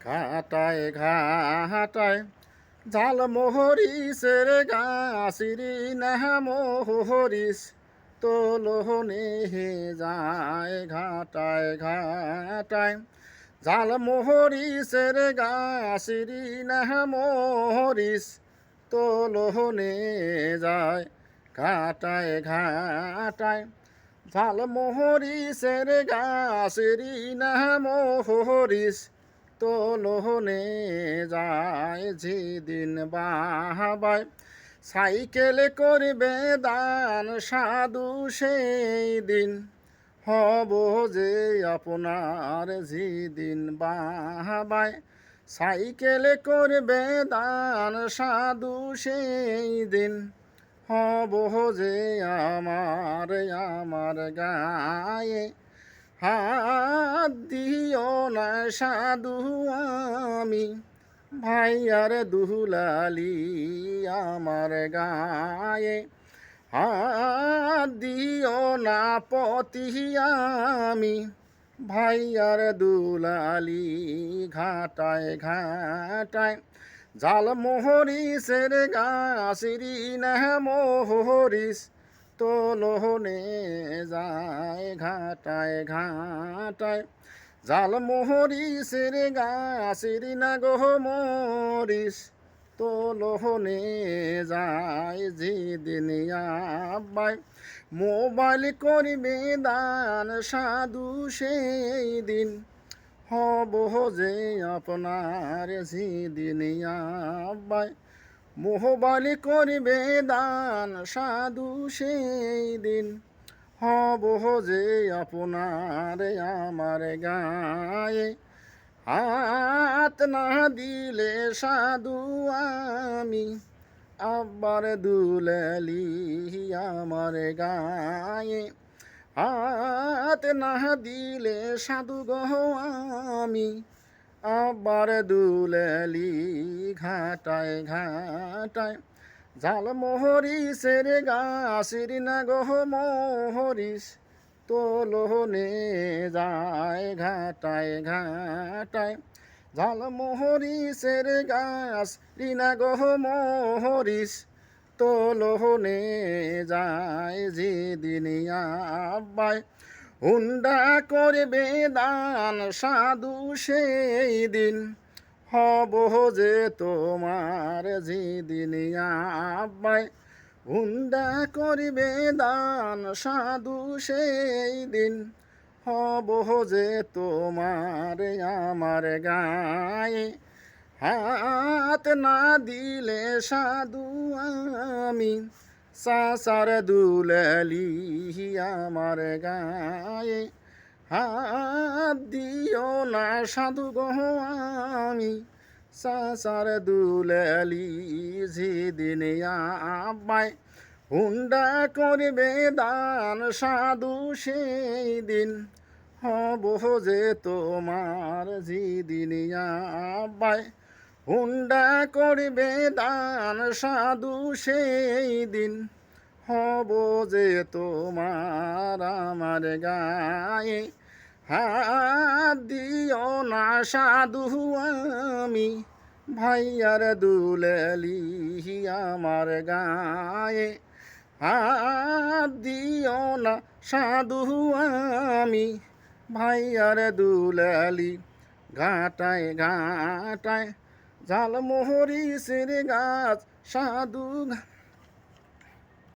ঘাটায় ঘাটায় ঝাল মোহরিসের গাছিরি নেহা মোহরিস তোলনে হে যায় ঘাটায় ঘাটায় ঝাল মোহরিসের গাছিরি নেহা মোহরিস তোলনে যায় ঘাটায় ঘাটায় ঝাল মোহরিসের গাছিরি নেহা মোহরিস তোলনে যায় যেদিন বাহাবায় সাইকেলে করবে দান সাধু সেই দিন হব যে আপনার যেদিন বাহাবায় সাইকেলে করবে দান সাধু সেই দিন হব যে আমার গায়ে হাত দিও না সাধু আমি ভাইয়ার দুলালি আমার গায়ে হাত দিও না পতি আমি ভাইয়ার দুলালি ঘাটায় ঘাটায় জাল মোহরিসের গাছিরি না মোহরিস তোলনে যায় ঘাটায় ঘাটায় জাল মোহরিসের গাছিরি না গো মরিস তোলনে যায় যেদিন আব্বাই মোবাইল করিবে দান সাধু সেই দিন হব যে আপনার যেদিন আব্বাই মোবাইল করিবে দান সাধু সেই দিন হব যে আপনার আমার গায়ে হাত না দিলে সাধু আমি আব্বার দুলালি আমার গায়ে হাত না দিলে সাধু গো আমি আব্বার দুলালি ঘাটায় ঘাটায় জাল মোহরিসের গাছিরি না গো মোহরিস তোলনে যায় ঘাটায় ঘাটায় জাল মোহরিসের গাছিরি না গো মোহরিস তোলনে যায় যেদিন আব্বাই হুন্ডা করবে দান সাধু সেই দিন হব যে তোমার যেদিন আব্বাই হুন্ডা করিবে দান সাধু সেই দিন হব যে তোমার আমার গায়ে হাত না দিলে সাধু আমি সাসার দুলালি আমার গায়ে হাত দিও না সাধু গো আমি সাসার দুলালি যেদিন আব্বাই হুন্ডা করবে দান সাধু সেই দিন হব যে তোমার যেদিন আব্বাই হুন্ডা করবে দান সাধু সেই দিন হব যে তোমার আমার গায়ে হাত দিও না সাধু আমি ভাইয়ার দুলালি আমার গায়ে হাত দিও না সাধু আমি ভাইয়ার দুলালি ঘাটায় ঘাটায় জাল মোহরিসের গাছ সাধু